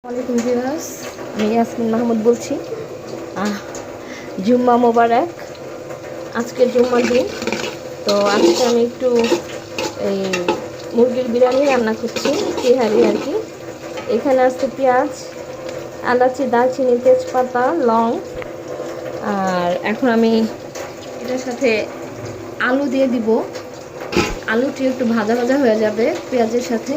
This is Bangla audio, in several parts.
ওয়ালাইকুম ভিউয়ার্স, আমি ইয়াসমিন মাহমুদ বলছি। জুম্মা মোবারক। আজকে জুম্মার দিন, তো আজকে আমি একটু এই মুরগির বিরিয়ানি রান্না করছি, তেহারি আর কি। এখানে আছে পেঁয়াজ, এলাচি, দারচিনি, তেজপাতা, লং। আর এখন আমি এটার সাথে আলু দিয়ে দিব। আলুটি একটু ভাজা ভাজা হয়ে যাবে পেঁয়াজের সাথে।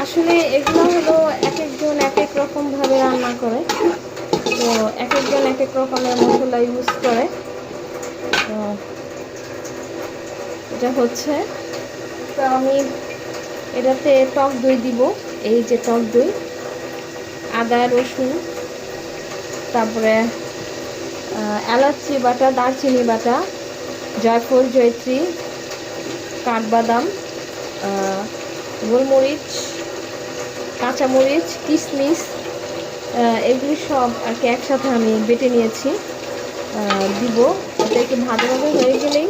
আসলে এগুলো হলো এক একজন এক এক রকমভাবে রান্না করে, তো এক একজন এক এক রকমের মশলা ইউজ করে। তো এটা হচ্ছে, তো আমি এটাতে টক দই দিব। এই যে টক দই, আদা রসুন, তারপরে এলাচি বাটা, দারচিনি বাটা, জয়ফল, জয়ত্রী, কাঠবাদাম, গোলমরিচ, কাঁচামরিচ, কিশমিশ, এগুলি সব আর কি একসাথে আমি বেটে নিয়েছি, দিব। এটা একটু ভাজা ভাজা হয়ে গেলেই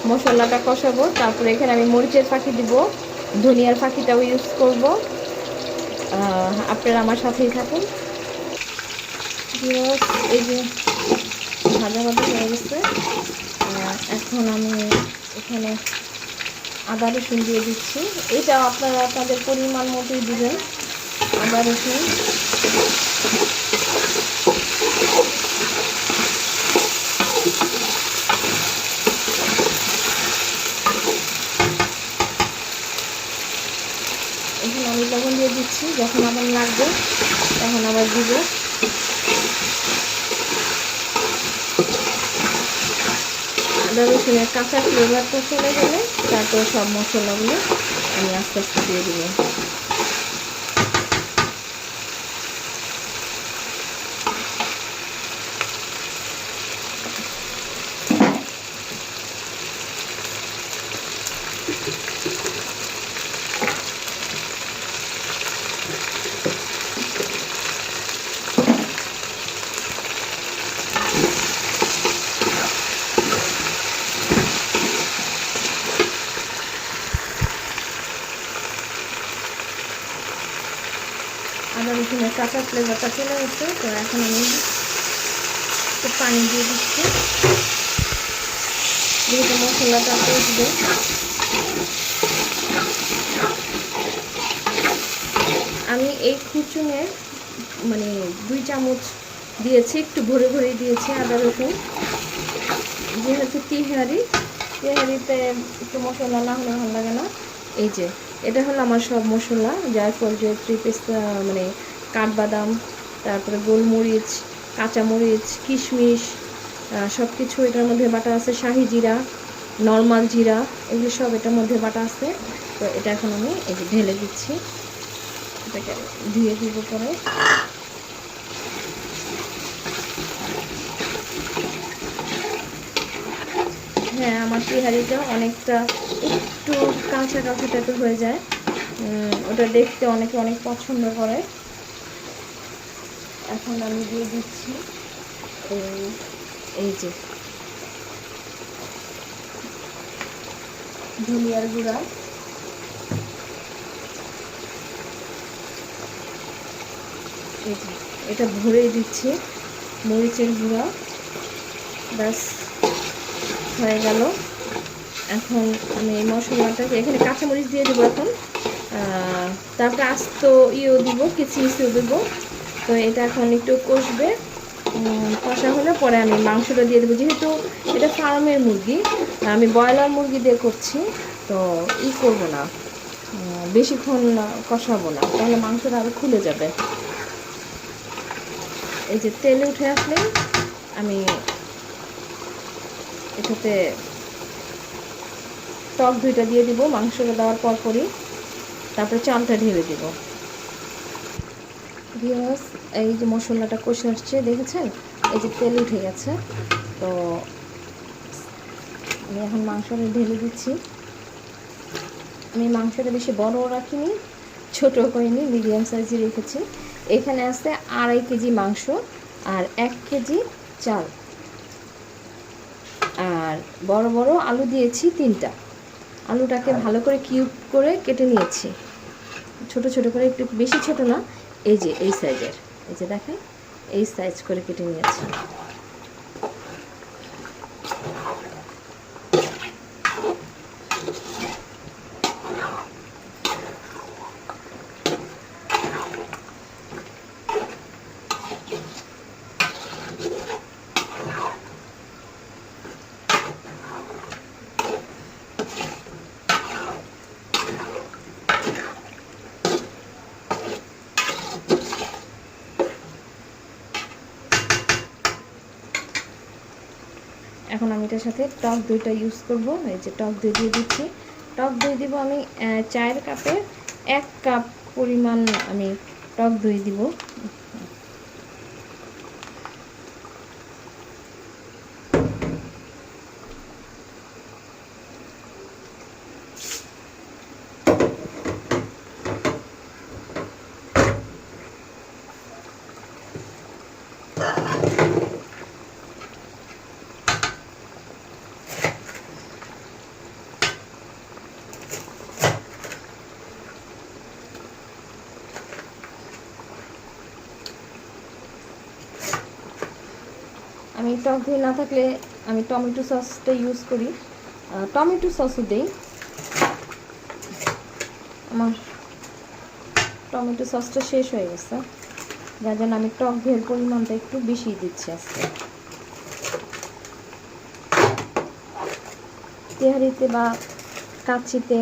মশলাটা কষাবো। তারপরে এখানে আমি মরিচের ফাঁকি দিব, ধনিয়ার ফাঁকিটাও ইউজ করব। আপনারা আমার সাথেই থাকুন। এই যে ভাজা ভাজা হয়ে গেছে, এখন আমি এখানে আদা রসুন দিয়ে দিচ্ছি। এটা আপনারা আপনাদের পরিমাণ মতোই দিবেন, আদা রসুন। এখন আমি লবণ দিয়ে দিচ্ছি, যখন আবার লাগবে তখন আবার দিব। আদা রসুনের কাঁচা ফ্লেভারটা চলে গেলে তারপর সব মশলাগুলো আমি আস্তে আস্তে দিয়ে দিব। আদা রসুনের কাঁচা ফ্লেভারটা চলে গেছে, তো এখন আমি একটু পানি দিয়ে দিচ্ছি, যেহেতু মশলাটা কষবে। আমি এই খুচুঙে মানে 2 চামচ দিয়েছি, একটু ভরে ভরে দিয়েছি আদা রসুন, যেহেতু তেহারিতে একটু মশলা না হলে ভালো লাগে না। এই যে এটা হলো আমার সব মশলা, জায়ফল, জয়ত্রী, পেস্তা, মানে কাঠবাদাম, তারপরে গোলমরিচ, কাঁচামরিচ, কিশমিশ, সব কিছু এটার মধ্যে বাটা আছে। শাহি জিরা, নর্মাল জিরা, এগুলো সব এটার মধ্যে বাটা আছে। তো এটা এখন আমি এই যে ঢেলে দিচ্ছি, এটাকে ধুয়ে দিব পরে। হ্যাঁ, আমার তেহারিটা অনেকটা একটু কাঁচা কাঁচা টাইপের হয়ে যায়, ওটা দেখতে অনেকে অনেক পছন্দ করে। এখন আমি দিয়ে দিচ্ছি এই যে ধনিয়ার গুঁড়া, এই যে এটা ভরেই দিচ্ছি, মরিচের গুঁড়া, ব্যাস হয়ে গেল। এখন আমি এই মশলাটাকে এখানে কাঁচামরিচ দিয়ে দেবো এখন, তারপরে আস্ত দিব, কিশমিশও দেবো। তো এটা এখন একটু কষবে, কষা হলে পরে আমি মাংসটা দিয়ে দেবো। যেহেতু এটা ফার্মের মুরগি, আমি ব্রয়লার মুরগি দিয়ে করছি, তো করবো না, বেশিক্ষণ কষাবো না, তাহলে মাংসটা আরও খুলে যাবে। এই যে তেলে উঠে আসলে আমি এটাতে টক দইটা দিয়ে দিব মাংসটা দেওয়ার পরপরই, তারপরে চালটা ঢেলে দিব। ভিউয়ার্স, এই যে মশলাটা কষে আসছে, দেখেছেন? এই যে তেল উঠে গেছে। তো আমি এখন মাংসটা ঢেলে দিচ্ছি। আমি মাংসটা বেশি বড়ও রাখিনি, ছোটো করিনি, মিডিয়াম সাইজে রেখেছি। এখানে আছে 2.5 কেজি মাংস আর 1 কেজি চাল, আর বড় বড় আলু দিয়েছি 3টা। আলুটাকে ভালো করে কিউব করে কেটে নিয়েছি, ছোট ছোট করে, একটু বেশি ছোট না, এই যে এই সাইজের, এই যে দেখেন এই সাইজ করে কেটে নিয়েছি। এখন আমি এটার সাথে টক দইটা ইউজ করব। এই যে টক দই দিয়ে দিচ্ছি। টক দই দিব আমি 4 কাপে 1 কাপ পরিমাণ আমি টক দই দিব। আমি টক দই না থাকলে আমি টমেটো সসটা ইউজ করি, টমেটো সসও দিই। আমার টমেটো সসটা শেষ হয়ে গেছে, যার জন্য আমি টক দইয়ের পরিমাণটা একটু বেশি দিচ্ছি আজকে। তেহারিতে বা কাচ্চিতে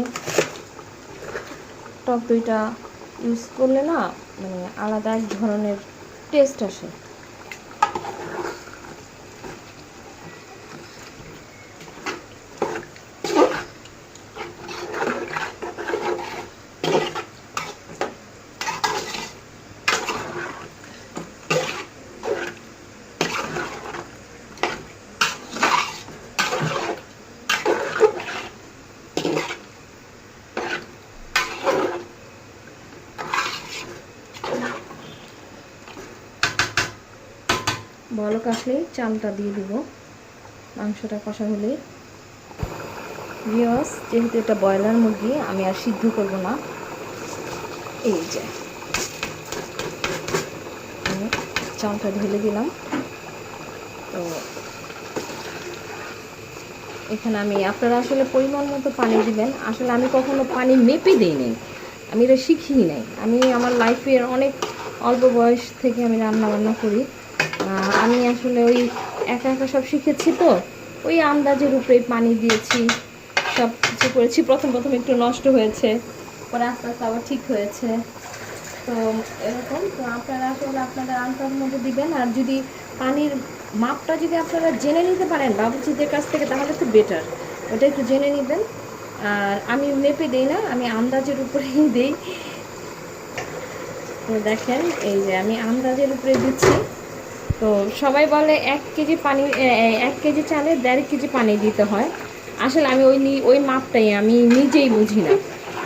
টক দইটা ইউজ করলে না মানে আলাদা এক ধরনের টেস্ট আসে। বলক আসলেই চালটা দিয়ে দিব, মাংসটা কষা হলেই। ভিউয়ার্স, যেহেতু এটা ব্রয়লার মুরগি আমি আর সিদ্ধ করব না, এই যে আমি চালটা ঢেলে দিলাম। তো এখানে আমি, আপনারা আসলে পরিমাণ মতো পানি দিবেন। আসলে আমি কখনো পানি মেপে দিই নাই, আমি এটা শিখিনি নাই। আমি আমার লাইফের অনেক অল্প বয়স থেকে আমি রান্না বান্না করি। আমি আসলে ওই একা একা সব শিখেছি, তো ওই আন্দাজের উপরে পানি দিয়েছি, সব কিছু করেছি। প্রথম একটু নষ্ট হয়েছে, পরে আস্তে আস্তে আবার ঠিক হয়েছে। তো এরকম। তো আপনারা আসলে আপনাদের আন্দাজ মতো দিবেন। আর যদি পানির মাপটা যদি আপনারা জেনে নিতে পারেন বাবুর্চিদের কাছ থেকে, তাহলে তো বেটার, ওটা একটু জেনে নেবেন। আর আমি মেপে দিই না, আমি আন্দাজের উপরেই দিই। তো দেখেন এই যে আমি আন্দাজের উপরে দিচ্ছি। তো সবাই বলে 1 কেজি পানি, 1 কেজি চালে 1.5 কেজি পানি দিতে হয়। আসলে আমি ওই মাপটাই আমি নিজেই বুঝি না,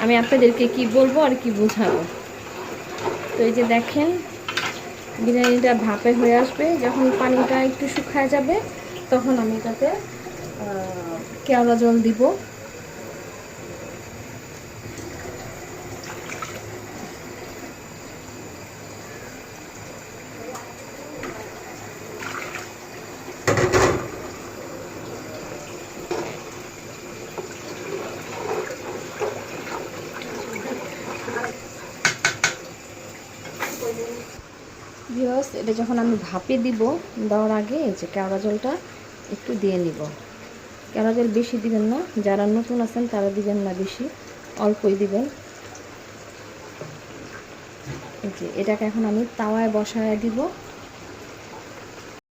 আমি আপনাদেরকে কি বলবো আর কি বোঝাবো। তো এই যে দেখেন বিরিয়ানিটা ভাপে হয়ে আসবে, যখন পানিটা একটু শুকায় যাবে তখন আমি এটাতে কেওড়া জল দিব। ভিউয়ার্স, এটা যখন আমি ভাপে দিব, দেওয়ার আগে এই যে কেওড়া জলটা একটু দিয়ে নিব। কেওড়া জল বেশি দিবেন না, যারা নতুন আছেন তারা দিবেন না বেশি, অল্পই দিবেন। এই যে এটাকে এখন আমি তাওয়ায় বসায় দিব।